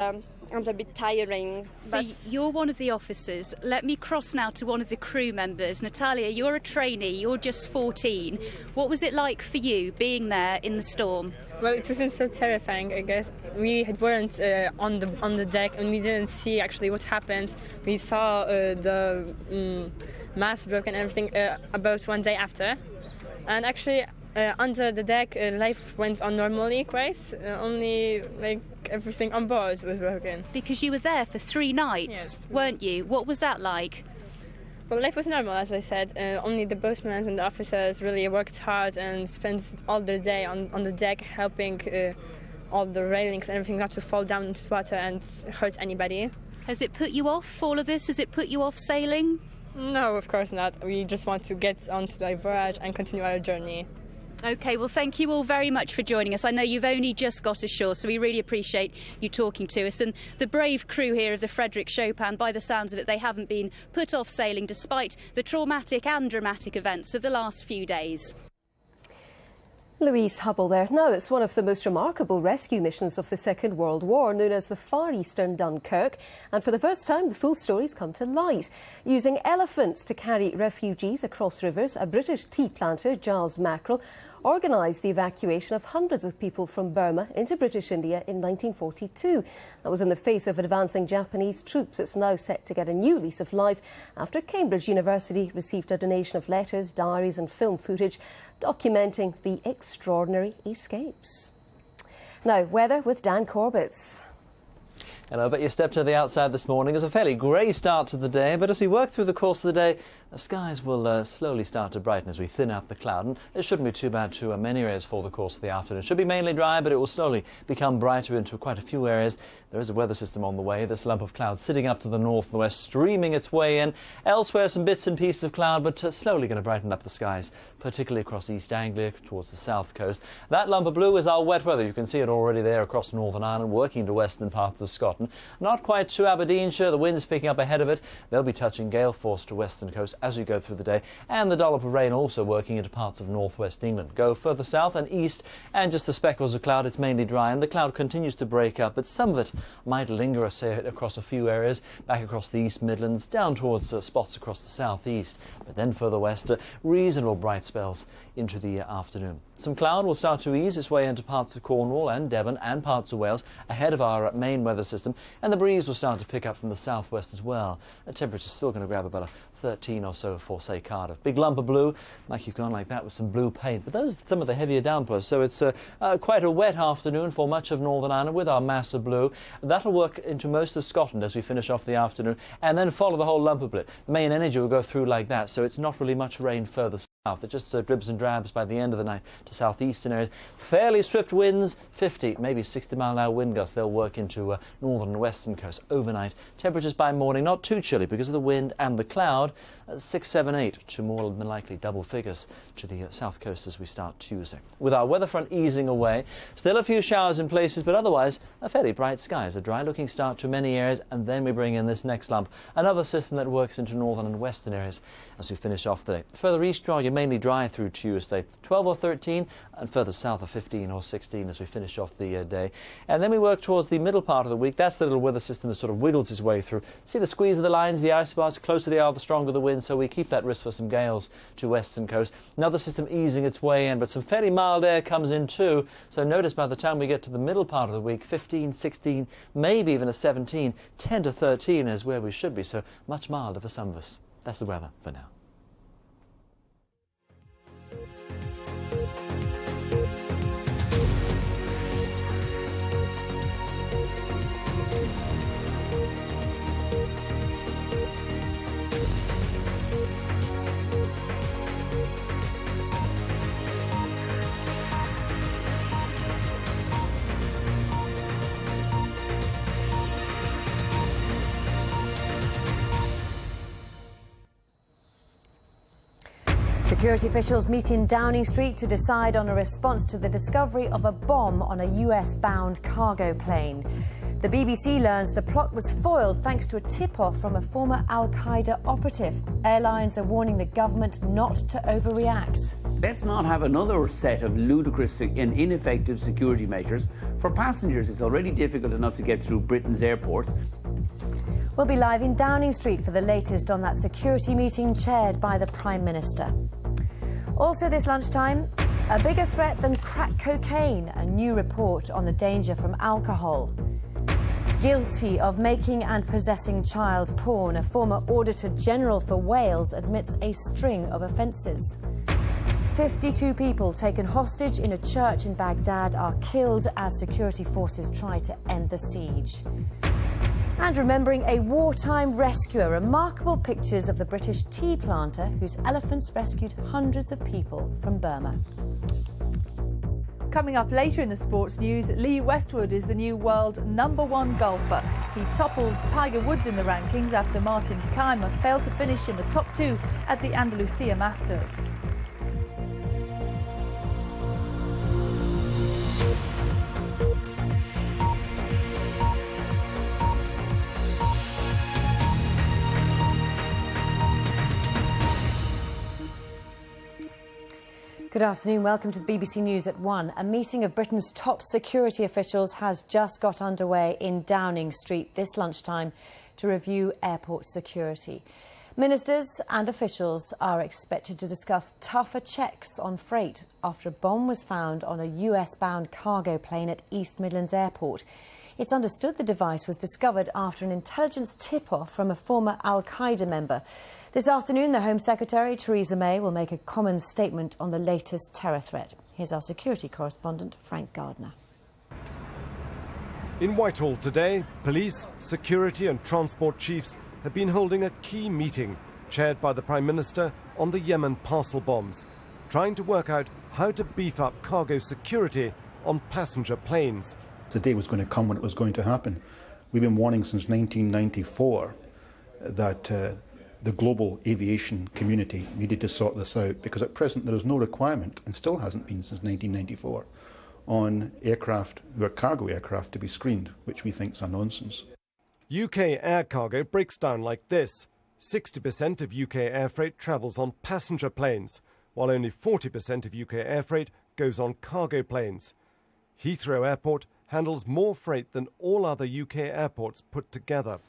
and a bit tiring. So you're one of the officers. Let me cross now to one of the crew members. Natalia, you're a trainee, you're just 14. What was it like for you being there in the storm? Well, it wasn't so terrifying, I guess. We weren't on the deck and we didn't see actually what happened. We saw the mast broken and everything about one day after. And actually, under the deck, life went on normally, quite. Only like everything on board was broken. Because you were there for 3 nights, yes, weren't you? What was that like? Well, life was normal, as I said. Only the boatmen and the officers really worked hard and spent all their day on the deck helping all the railings and everything not to fall down into the water and hurt anybody. Has it put you off, all of this? Has it put you off sailing? No, of course not. We just want to get onto the voyage and continue our journey. OK, well, thank you all very much for joining us. I know you've only just got ashore, so we really appreciate you talking to us. And the brave crew here of the Frederick Chopin, by the sounds of it, they haven't been put off sailing despite the traumatic and dramatic events of the last few days. Louise Hubble there. Now, it's one of the most remarkable rescue missions of the Second World War, known as the Far Eastern Dunkirk. And for the first time, the full story's come to light. Using elephants to carry refugees across rivers, a British tea planter, Giles Mackerel, organised the evacuation of hundreds of people from Burma into British India in 1942. That was in the face of advancing Japanese troops. It's now set to get a new lease of life after Cambridge University received a donation of letters, diaries and film footage documenting the extraordinary escapes. Now, weather with Dan Corbett. Hello, but you stepped to the outside this morning. It was a fairly grey start to the day, but as we work through the course of the day, the skies will slowly start to brighten as we thin out the cloud, and it shouldn't be too bad to many areas for the course of the afternoon. It should be mainly dry, but it will slowly become brighter into quite a few areas. There is a weather system on the way, this lump of cloud sitting up to the north and the west, streaming its way in. Elsewhere, some bits and pieces of cloud, but slowly going to brighten up the skies, particularly across East Anglia towards the south coast. That lump of blue is our wet weather. You can see it already there across Northern Ireland, working to western parts of Scotland. Not quite to Aberdeenshire, the wind's picking up ahead of it. They'll be touching gale force to western coast as we go through the day, and the dollop of rain also working into parts of northwest England. Go further south and east, and just the speckles of cloud. It's mainly dry, and the cloud continues to break up, but some of it might linger, say, across a few areas, back across the East Midlands, down towards spots across the southeast, but then further west, reasonable bright spells into the afternoon. Some cloud will start to ease its way into parts of Cornwall and Devon and parts of Wales ahead of our main weather system, and the breeze will start to pick up from the southwest as well. The temperature's still going to grab about a 13 or so for, say, Cardiff. Big lump of blue, like you've gone like that with some blue paint. But those are some of the heavier downpours, so it's quite a wet afternoon for much of Northern Ireland with our mass of blue. That'll work into most of Scotland as we finish off the afternoon, and then follow the whole lump of blue. The main energy will go through like that, so it's not really much rain further south. It just dribs and drabs by the end of the night to southeastern areas. Fairly swift winds, 50, maybe 60-mile-an-hour wind gusts. They'll work into northern and western coast overnight. Temperatures by morning not too chilly because of the wind and the cloud. 6, 7, 8 to more than likely double figures to the south coast as we start Tuesday. With our weather front easing away, still a few showers in places, but otherwise a fairly bright skies. A dry-looking start to many areas, and then we bring in this next lump, another system that works into northern and western areas as we finish off the day. Further east, you're mainly dry through Tuesday, 12 or 13, and further south of 15 or 16 as we finish off the day. And then we work towards the middle part of the week. That's the little weather system that sort of wiggles its way through. See the squeeze of the lines, the ice bars, closer they are, the stronger the wind, so we keep that risk for some gales to western coast. Another system easing its way in, but some fairly mild air comes in too, so notice by the time we get to the middle part of the week, 15, 16, maybe even a 17, 10 to 13 is where we should be, so much milder for some of us. That's the weather for now. Security officials meet in Downing Street to decide on a response to the discovery of a bomb on a US-bound cargo plane. The BBC learns the plot was foiled thanks to a tip-off from a former al-Qaeda operative. Airlines are warning the government not to overreact. Let's not have another set of ludicrous and ineffective security measures for passengers. It's already difficult enough to get through Britain's airports. We'll be live in Downing Street for the latest on that security meeting chaired by the Prime Minister. Also this lunchtime, a bigger threat than crack cocaine, a new report on the danger from alcohol. Guilty of making and possessing child porn, a former Auditor General for Wales admits a string of offences. 52 people taken hostage in a church in Baghdad are killed as security forces try to end the siege. And remembering a wartime rescuer, remarkable pictures of the British tea planter whose elephants rescued hundreds of people from Burma. Coming up later in the sports news, Lee Westwood is the new world #1 golfer. He toppled Tiger Woods in the rankings after Martin Kaymer failed to finish in the top 2 at the Andalusia Masters. Good afternoon, welcome to the BBC News at 1. A meeting of Britain's top security officials has just got underway in Downing Street this lunchtime to review airport security. Ministers and officials are expected to discuss tougher checks on freight after a bomb was found on a US-bound cargo plane at East Midlands Airport. It's understood the device was discovered after an intelligence tip-off from a former Al-Qaeda member. This afternoon, the Home Secretary, Theresa May, will make a common statement on the latest terror threat. Here's our security correspondent, Frank Gardner. In Whitehall today, police, security and transport chiefs have been holding a key meeting, chaired by the Prime Minister, on the Yemen parcel bombs, trying to work out how to beef up cargo security on passenger planes. The day was going to come when it was going to happen. We've been warning since 1994 that the global aviation community needed to sort this out, because at present there is no requirement, and still hasn't been since 1994, on aircraft who are cargo aircraft to be screened, which we think is a nonsense. UK air cargo breaks down like this. 60% of UK air freight travels on passenger planes, while only 40% of UK air freight goes on cargo planes. Heathrow Airport handles more freight than all other UK airports put together.